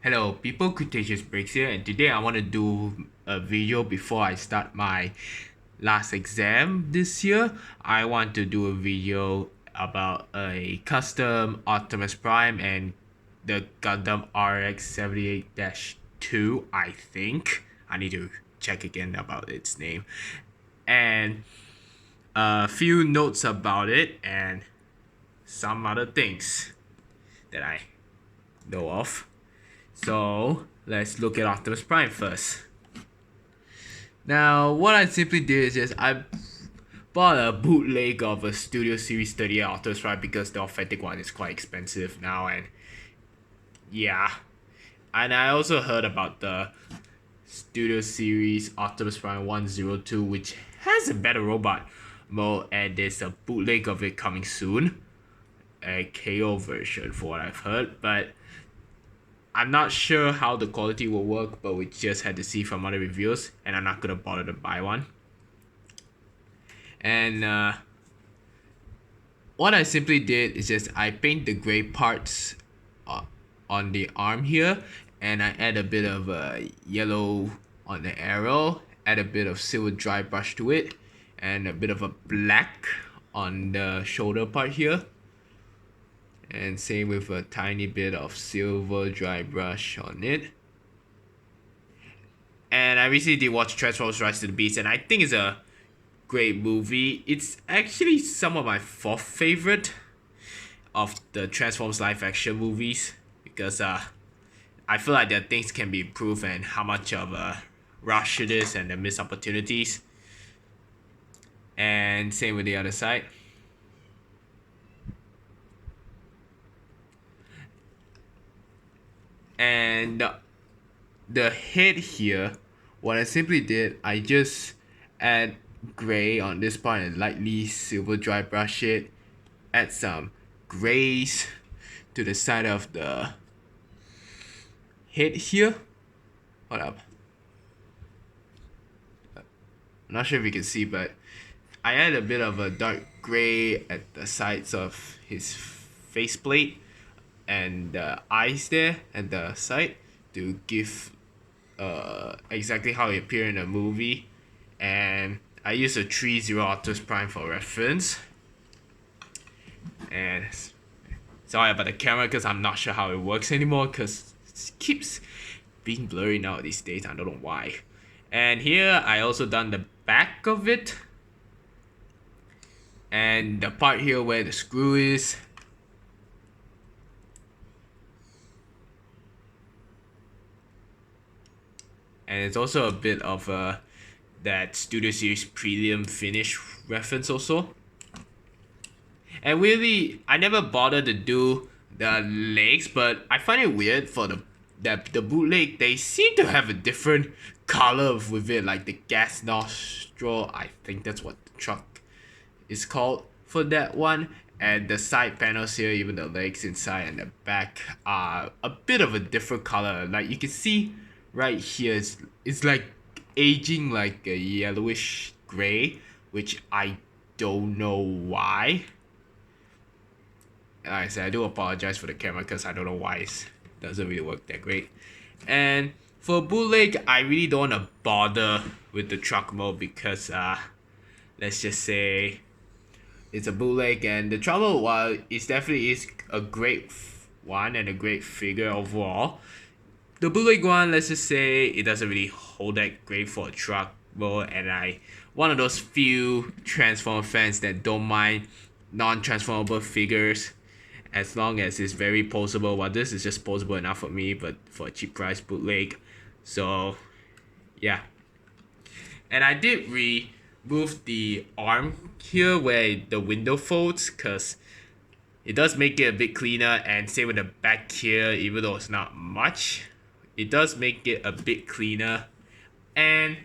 Hello, people, Cretaceous Breaks here, and today I want to do a video before I start my last exam this year. I want to do a video about a custom Optimus Prime and the Gundam rx-78-2, I think. I need to check again about its name. And a few notes about it and some other things that I know of. So let's look at Optimus Prime first. Now, what I simply did is just I bought a bootleg of a Studio Series 38 Optimus Prime because the authentic one is quite expensive now, and yeah. And I also heard about the Studio Series Optimus Prime 102, which has a better robot mode, and there's a bootleg of it coming soon. A KO version, for what I've heard, but I'm not sure how the quality will work, but we just had to see from other reviews, and I'm not gonna bother to buy one. And what I simply did is just I paint the gray parts on the arm here, and I add a bit of yellow on the arrow, add a bit of silver dry brush to it, and a bit of a black on the shoulder part here. And same with a tiny bit of silver dry brush on it. And I recently did watch Transformers Rise to the Beast, and I think it's a great movie. It's actually some of my fourth favorite of the Transformers live action movies because I feel like that things can be improved and how much of a rush it is and the missed opportunities. And same with the other side. And the head here, what I simply did, I just add gray on this part and lightly silver dry brush it, add some grays to the side of the head here. Hold up. I'm not sure if you can see, but I add a bit of a dark gray at the sides of his faceplate and the eyes there at the side to give exactly how it appeared in the movie. And I use a 3-0 Optimus Prime for reference. And sorry about the camera because I'm not sure how it works anymore because it keeps being blurry now these days. I don't know why. And here I also done the back of it. And the part here where the screw is. And it's also a bit of that Studio Series Premium finish reference also. And really, I never bothered to do the legs, but I find it weird for the bootleg. They seem to have a different color with it, like the gas nostril. I think that's what the truck is called for that one. And the side panels here, even the legs inside and the back, are a bit of a different color. Like you can see right here, it's like aging like a yellowish gray, which I don't know why. Like I said, I do apologize for the camera because I don't know why it doesn't really work that great. And for bootleg, I really don't want to bother with the truck mode because let's just say it's a bootleg, and the truck mode, while it definitely is a great one and a great figure overall, the bootleg one, let's just say it doesn't really hold that great for a truck mode, and I one of those few Transformer fans that don't mind non-transformable figures as long as it's very posable. Well, this is just posable enough for me, but for a cheap price bootleg. So yeah. And I did remove the arm here where the window folds because it does make it a bit cleaner, and same with the back here, even though it's not much, it does make it a bit cleaner. And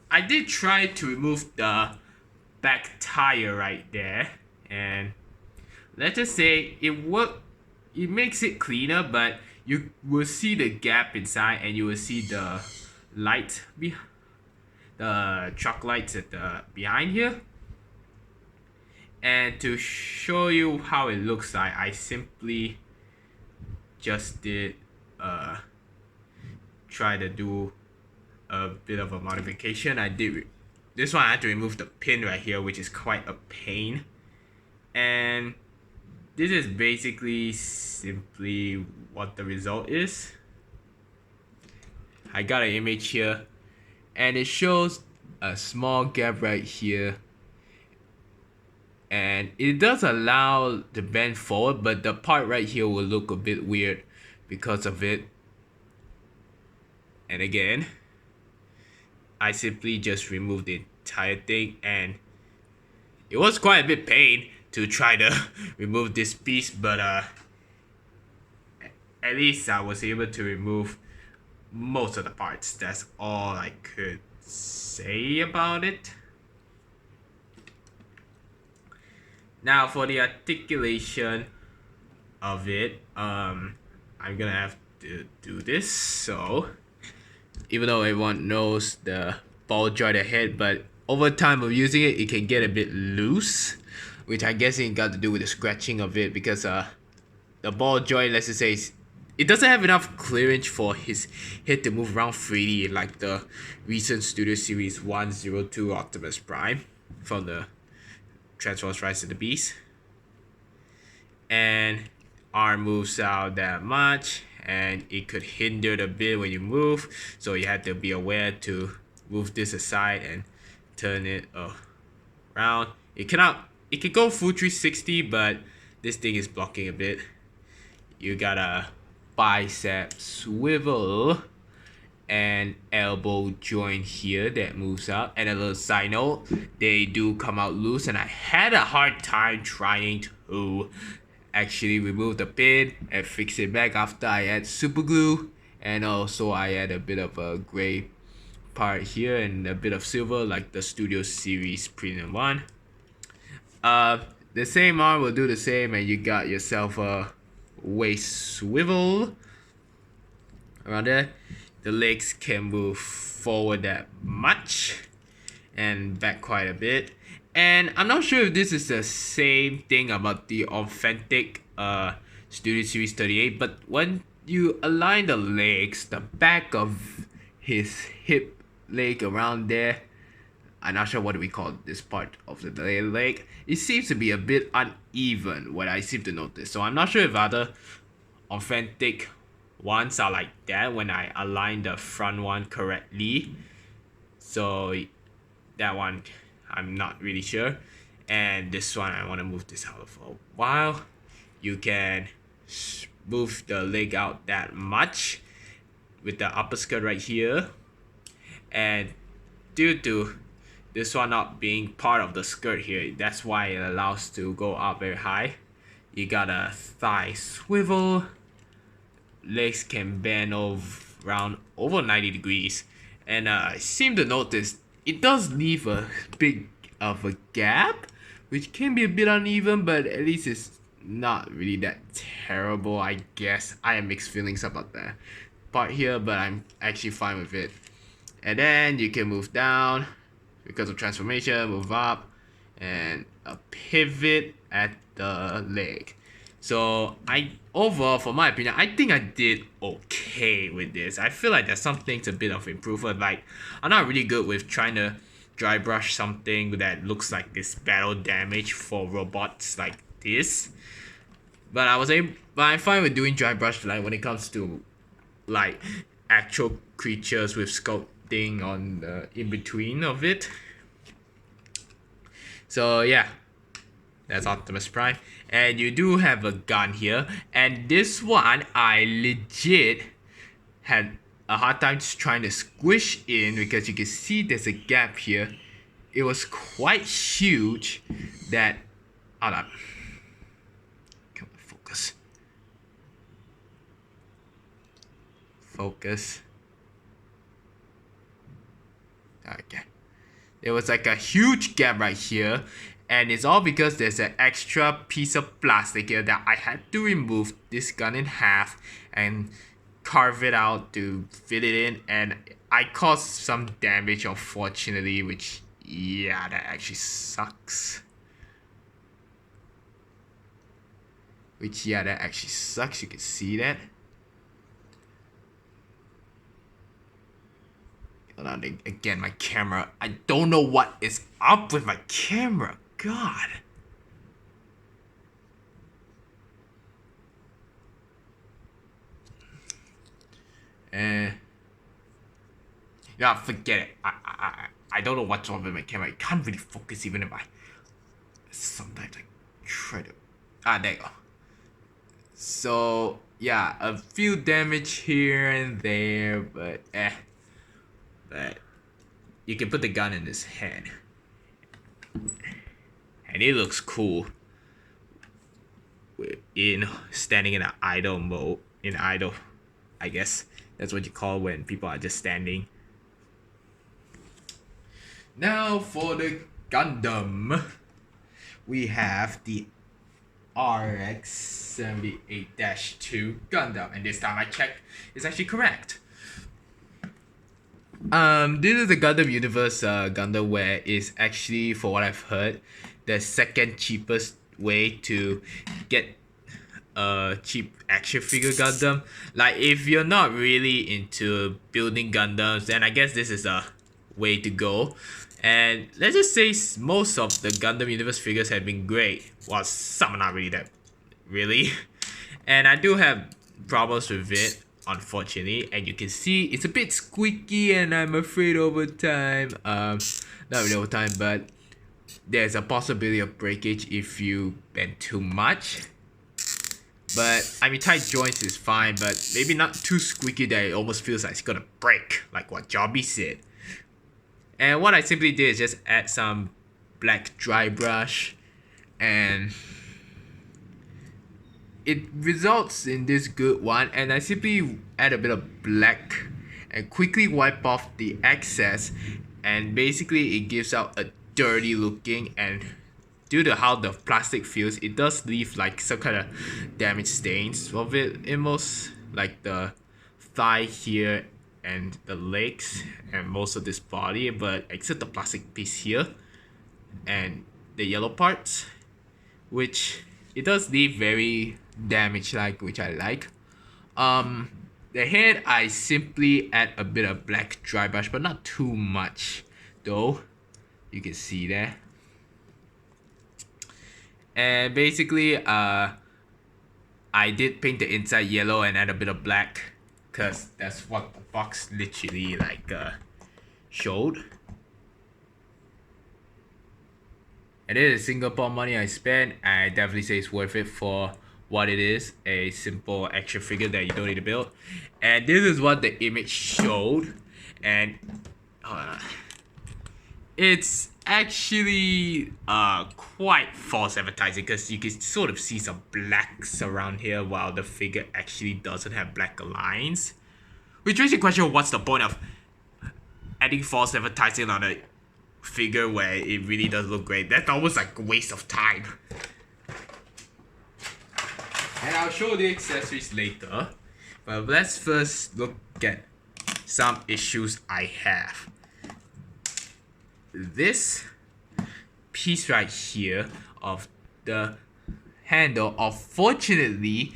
I did try to remove the back tire right there, and let's just say it worked. It makes it cleaner, but you will see the gap inside, and you will see the light the truck lights at the behind here. And to show you how it looks like, I simply just did try to do a bit of a modification. This one I had to remove the pin right here, which is quite a pain. And this is basically simply what the result is. I got an image here, and it shows a small gap right here, and it does allow the bend forward, but the part right here will look a bit weird because of it. And again, I simply just removed the entire thing, and it was quite a bit pain to try to remove this piece, but at least I was able to remove most of the parts. That's all I could say about it. Now for the articulation of it, I'm gonna have to do this. So even though everyone knows the ball joint ahead, but over time of using it, it can get a bit loose, which I guess it got to do with the scratching of it, because the ball joint, let's just say, it doesn't have enough clearance for his head to move around freely like the recent Studio Series 102 Optimus Prime from the Transformers Rise of the Beast. And arm moves out that much, and it could hinder a bit when you move, so you have to be aware to move this aside and turn it around. It can go full 360, but this thing is blocking a bit. You got a bicep swivel and elbow joint here that moves out, and a little side note, they do come out loose, and I had a hard time trying to actually remove the pin and fix it back after I add super glue, and also I add a bit of a gray part here and a bit of silver like the Studio Series Premium one. The same arm will do the same, and you got yourself a waist swivel around there. The legs can move forward that much and back quite a bit. And I'm not sure if this is the same thing about the authentic Studio Series 38, but when you align the legs, the back of his hip leg around there, I'm not sure what do we call this part of the leg, it seems to be a bit uneven, what I seem to notice. So I'm not sure if other authentic ones are like that when I align the front one correctly. So that one I'm not really sure. And this one I want to move this out for a while. You can move the leg out that much with the upper skirt right here, and due to this one not being part of the skirt here, that's why it allows to go up very high. You got a thigh swivel, legs can bend around over 90 degrees, and I seem to notice it does leave a big of a gap, which can be a bit uneven, but at least it's not really that terrible. I guess I have mixed feelings about that part here, but I'm actually fine with it. And then you can move down because of transformation, move up, and a pivot at the leg. So overall, for my opinion, I think I did okay with this. I feel like there's some things a bit of improvement. Like, I'm not really good with trying to dry brush something that looks like this battle damage for robots like this. But I'm fine with doing dry brush like when it comes to like actual creatures with sculpting on the in between of it. So yeah, that's Optimus Prime. And you do have a gun here, and this one I legit had a hard time trying to squish in because you can see there's a gap here. It was quite huge that, hold on, come on, focus. Okay, there was like a huge gap right here, and it's all because there's an extra piece of plastic here that I had to remove this gun in half and carve it out to fit it in, and I caused some damage, unfortunately, which, yeah, that actually sucks. You can see that. Hold on, again, my camera. I don't know what is up with my camera. God. Yeah, forget it. I don't know what's wrong with my camera. I can't really focus even if I. Sometimes I try to. There you go. So yeah, a few damage here and there, but But you can put the gun in his head, and it looks cool. In standing in an idle mode, I guess that's what you call when people are just standing. Now for the Gundam, we have the rx-78-2 Gundam, and this time I checked, it's actually correct. This is the Gundam Universe Gundam, where it's actually, for what I've heard, the second cheapest way to get a cheap action figure Gundam. Like, if you're not really into building Gundams, then I guess this is a way to go. And let's just say most of the Gundam Universe figures have been great, while some are not really that, really. And I do have problems with it, unfortunately, and you can see it's a bit squeaky, and I'm afraid over time, not really over time, but there's a possibility of breakage if you bend too much. But I mean, tight joints is fine, but maybe not too squeaky that it almost feels like it's gonna break, like what Jobby said. And what I simply did is just add some black dry brush, and it results in this good one. And I simply add a bit of black and quickly wipe off the excess, and basically it gives out a dirty looking, and due to how the plastic feels, it does leave like some kind of damage stains of it in most, like the thigh here and the legs and most of this body, but except the plastic piece here and the yellow parts, which it does leave very damaged, like, which I like. The head, I simply add a bit of black dry brush, but not too much though, you can see there. And basically I did paint the inside yellow and add a bit of black, because that's what the box literally like showed. And it is Singapore money I spent. I definitely say it's worth it for what it is, a simple action figure that you don't need to build. And this is what the image showed, and it's actually quite false advertising, because you can sort of see some blacks around here while the figure actually doesn't have black lines, which makes you question what's the point of adding false advertising on a figure where it really does look great. That's almost like a waste of time. And I'll show the accessories later, but let's first look at some issues I have. This piece right here of the handle, unfortunately,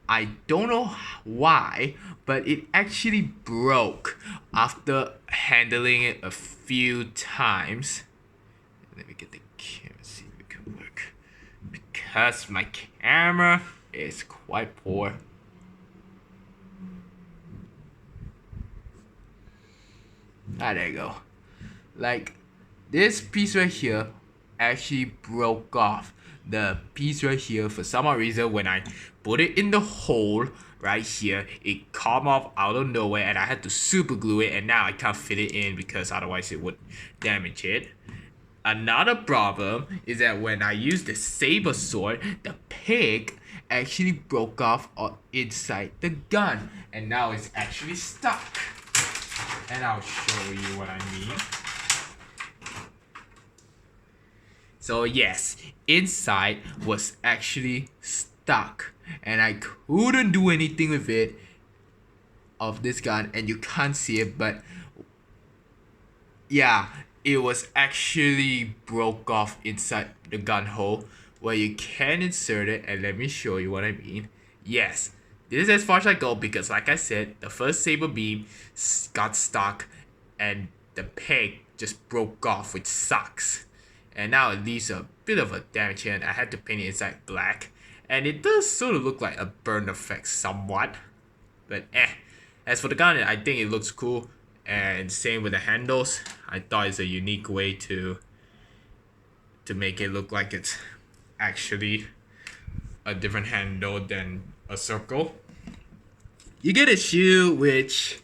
I don't know why, but it actually broke after handling it a few times. Let me get the camera, see if it can work, because my camera is quite poor. There you go. Like, this piece right here actually broke off. The piece right here, for some odd reason, when I put it in the hole right here, it come off out of nowhere, and I had to super glue it, and now I can't fit it in because otherwise it would damage it. Another problem is that when I use the saber sword, the pig actually broke off inside the gun, and now it's actually stuck. And I'll show you what I mean. So yes, inside was actually stuck, and I couldn't do anything with it, of this gun, and you can't see it, but yeah, it was actually broke off inside the gun hole where you can insert it, and let me show you what I mean. Yes, this is as far as I go, because like I said, the first saber beam got stuck and the peg just broke off, which sucks. And now it leaves a bit of a damage here, and I had to paint it inside black. And it does sort of look like a burn effect somewhat. But as for the gun, I think it looks cool. And same with the handles. I thought it's a unique way to make it look like it's actually a different handle than a circle. You get a shield, which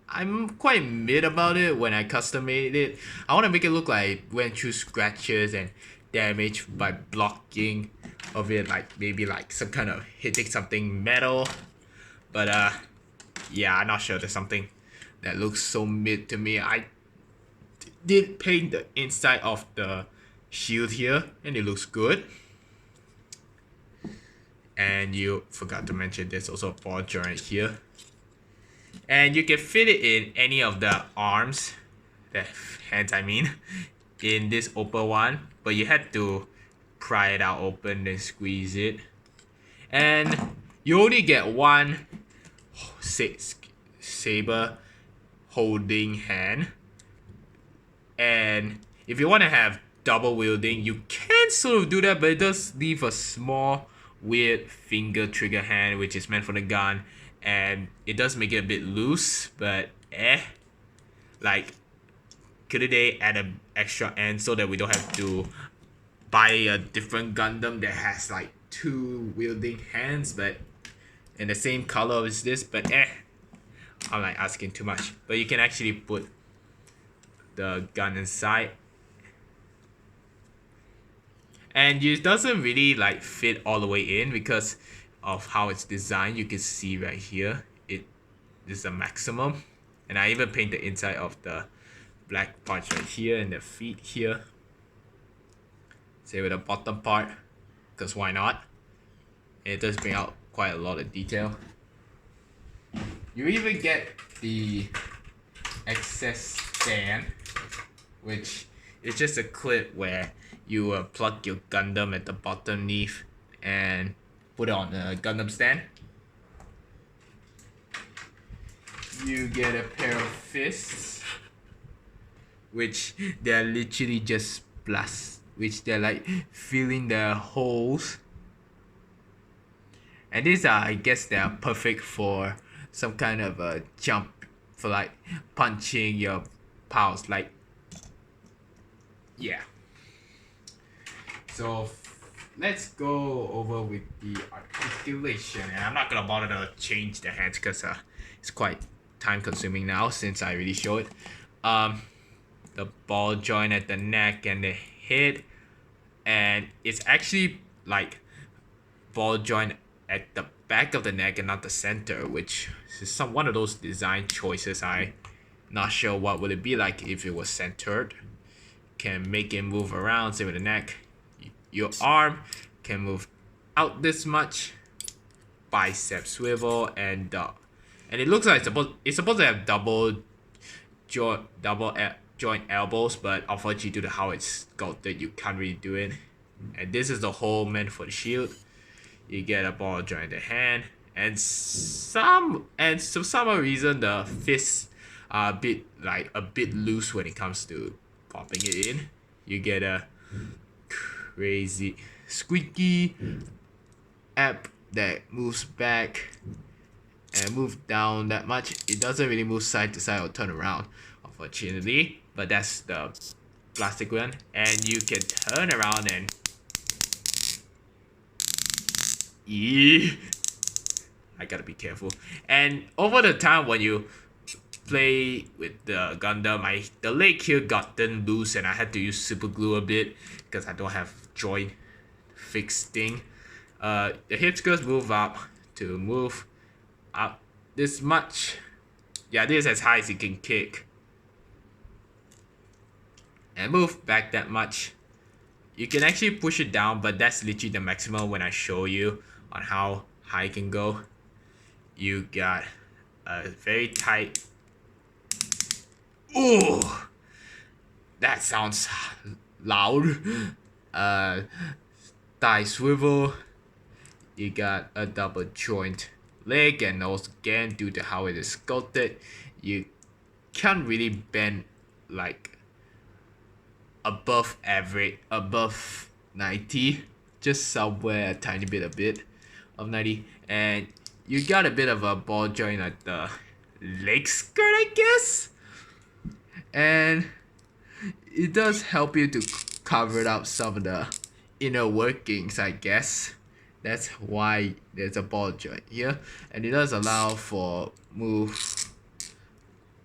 I'm quite mid about it when I custom made it. I want to make it look like it went through scratches and damage by blocking of it, like maybe like some kind of hitting something metal. But yeah, I'm not sure. There's something that looks so mid to me. I did paint the inside of the shield here, and it looks good. And you forgot to mention there's also a ball joint here. And you can fit it in any of the arms, the hands I mean, in this open one. But you had to pry it out open and squeeze it. And you only get one saber holding hand. And if you want to have double wielding, you can sort of do that, but it does leave a small weird finger trigger hand, which is meant for the gun. And it does make it a bit loose, but like, could they add an extra end so that we don't have to buy a different Gundam that has like two wielding hands, but in the same color as this? But I'm like asking too much. But you can actually put the gun inside, and it doesn't really like fit all the way in because of how it's designed. You can see right here it is a maximum, and I even paint the inside of the black parts right here and the feet here, same with the bottom part, because why not. And it does bring out quite a lot of detail. You even get the excess stand, which is just a clip where you plug your Gundam at the bottom leaf and put it on the Gundam stand. You get a pair of fists, which they're literally just which they're like filling the holes. And these are, I guess they are perfect for some kind of a jump, for like punching your pals, like, yeah. So let's go over with the articulation, and I'm not gonna bother to change the hands because it's quite time consuming now since I already showed. The ball joint at the neck and the head, and it's actually like ball joint at the back of the neck and not the center, which is one of those design choices. I'm not sure what would it be like if it was centered. Can make it move around, same with the neck. Your arm can move out this much, bicep swivel, and it looks like it's supposed to have double joint elbows, but unfortunately due to how it's sculpted, you can't really do it. And this is the hole meant for the shield. You get a ball joint in the hand, and for some reason the fists are a bit loose when it comes to popping it in. You get a crazy squeaky app that moves back and move down that much. It doesn't really move side to side or turn around, unfortunately, but that's the plastic one. And you can turn around and I gotta be careful. And over the time when you play with the Gundam, the leg here gotten loose and I had to use super glue a bit because I don't have joint fixed thing. The hip skirts move up to move up this much. Yeah, this is as high as it can kick. And move back that much. You can actually push it down, but that's literally the maximum when I show you on how high it can go. You got a very tight. Ooh, that sounds loud. Thigh swivel. You got a double joint leg, and also again due to how it is sculpted, you can't really bend like above average, above 90, just somewhere a bit of 90, and you got a bit of a ball joint at the leg skirt, I guess, and it does help you to cover up some of the inner workings, I guess. That's why there's a ball joint here, and it does allow for move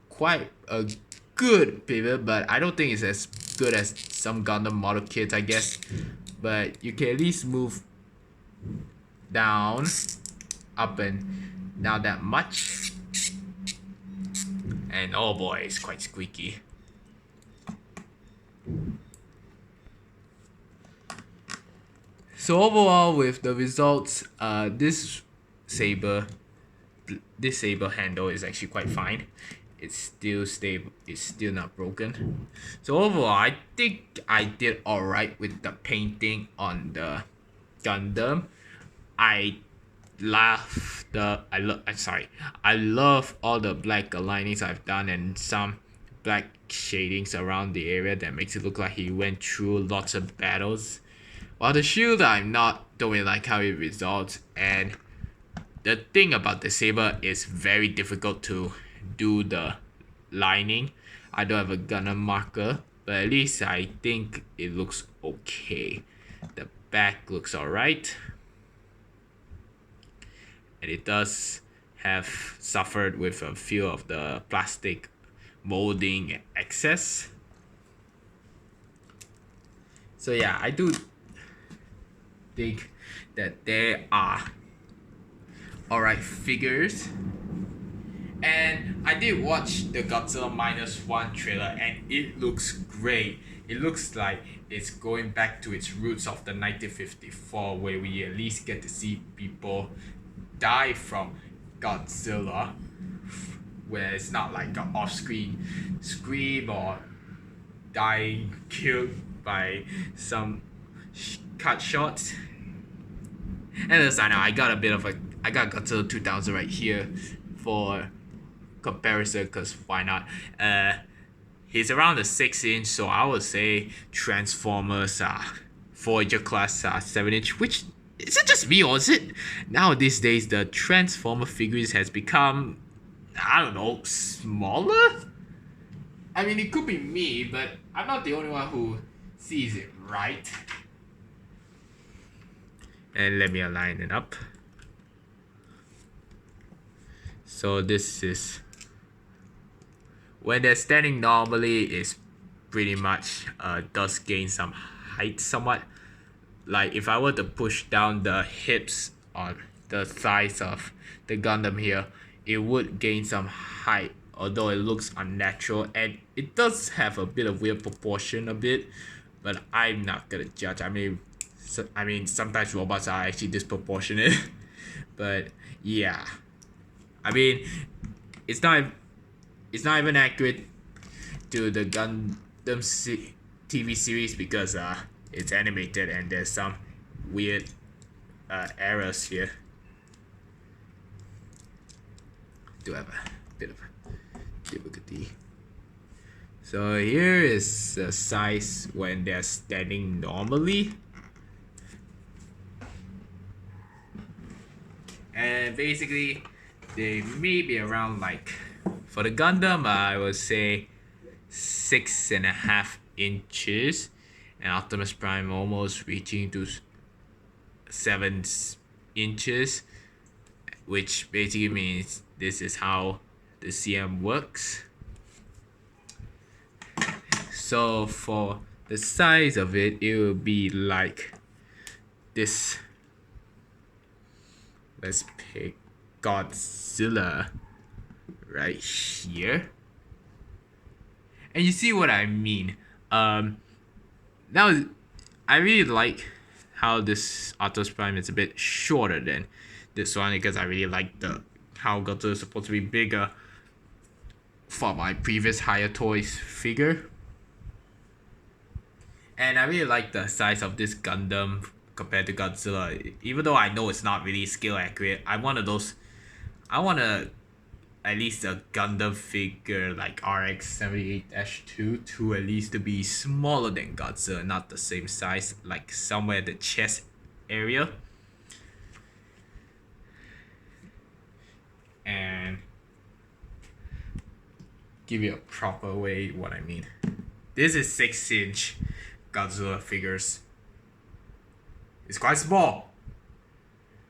quite a good pivot, but I don't think it's as good as some Gundam model kits, I guess. But you can at least move down, up and down that much. And oh boy, it's quite squeaky. So overall, with the results, this saber handle is actually quite fine. It's still stable. It's still not broken. So overall, I think I did alright with the painting on the Gundam. I love all the black alignings I've done and some black shadings around the area that makes it look like he went through lots of battles. While the shield, don't really like how it results, and the thing about the saber is very difficult to do the lining. I don't have a Gundam marker, but at least I think it looks okay. The back looks alright, and it does have suffered with a few of the plastic molding excess. So yeah, I do think that there are alright figures. And I did watch the Godzilla -1 trailer, and it looks great. It looks like it's going back to its roots of the 1954, where we at least get to see people die from Godzilla, where it's not like an off-screen scream or dying killed by some cut shots. And as I know, I got Godzilla 2000 right here for comparison, because why not? He's around the 6-inch, so I would say Transformers Voyager class 7-inch, which is it just me, or is it now these days the Transformer figures has become, I don't know, smaller? I mean, it could be me, but I'm not the only one who sees it, right? And let me align it up. So this is when they're standing normally, is pretty much does gain some height somewhat. Like if I were to push down the hips on the thighs of the Gundam here, it would gain some height, although it looks unnatural, and it does have a bit of weird proportion a bit, but I'm not gonna judge. I mean, sometimes robots are actually disproportionate, but yeah, I mean, it's not even accurate to the Gundam TV series, because it's animated and there's some weird errors here. Do have a bit of difficulty. So here is the size when they're standing normally. And basically, they may be around, like, for the Gundam, I would say 6.5 inches, and Optimus Prime almost reaching to 7 inches, which basically means this is how the CM works. So for the size of it, it will be like this. Let's pick Godzilla right here, and you see what I mean. Now I really like how this Optimus Prime is a bit shorter than this one, because I really like how Godzilla is supposed to be bigger for my previous Higher Toys figure. And I really like the size of this Gundam compared to Godzilla, even though I know it's not really scale accurate. I want to at least a Gundam figure like rx-78-2 to at least to be smaller than Godzilla, not the same size, like somewhere the chest area. And give you a proper way what I mean. This is 6-inch Godzilla figures. It's quite small.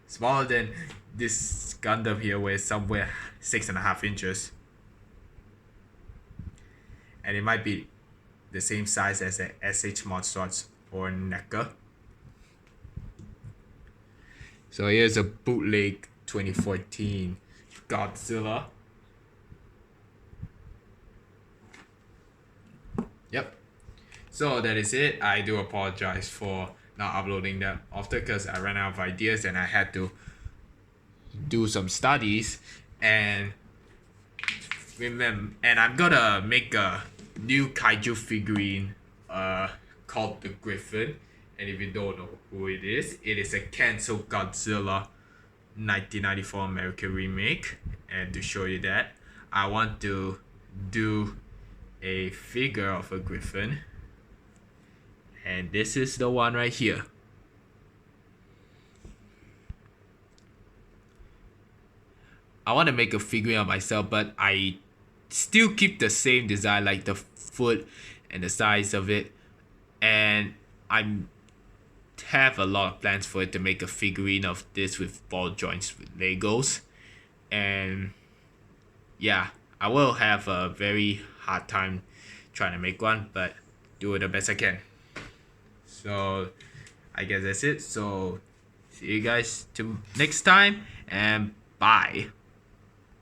Smaller than this Gundam here, where it's somewhere 6.5 inches. And it might be the same size as a SH Monstars or NECA. So here's a bootleg 2014 Godzilla. Yep. So that is it. I do apologize for not uploading that often because I ran out of ideas and I had to do some studies and I'm gonna make a new kaiju figurine called the Griffin. And if you don't know who it is a canceled Godzilla 1994 American remake. And to show you that, I want to do a figure of a Griffin, and this is the one right here. I want to make a figurine of myself, but I still keep the same design, like the foot and the size of it, and I have a lot of plans for it to make a figurine of this with ball joints with Legos. And yeah, I will have a very hard time trying to make one, but do it the best I can. So I guess that's it. So see you guys to next time, and bye.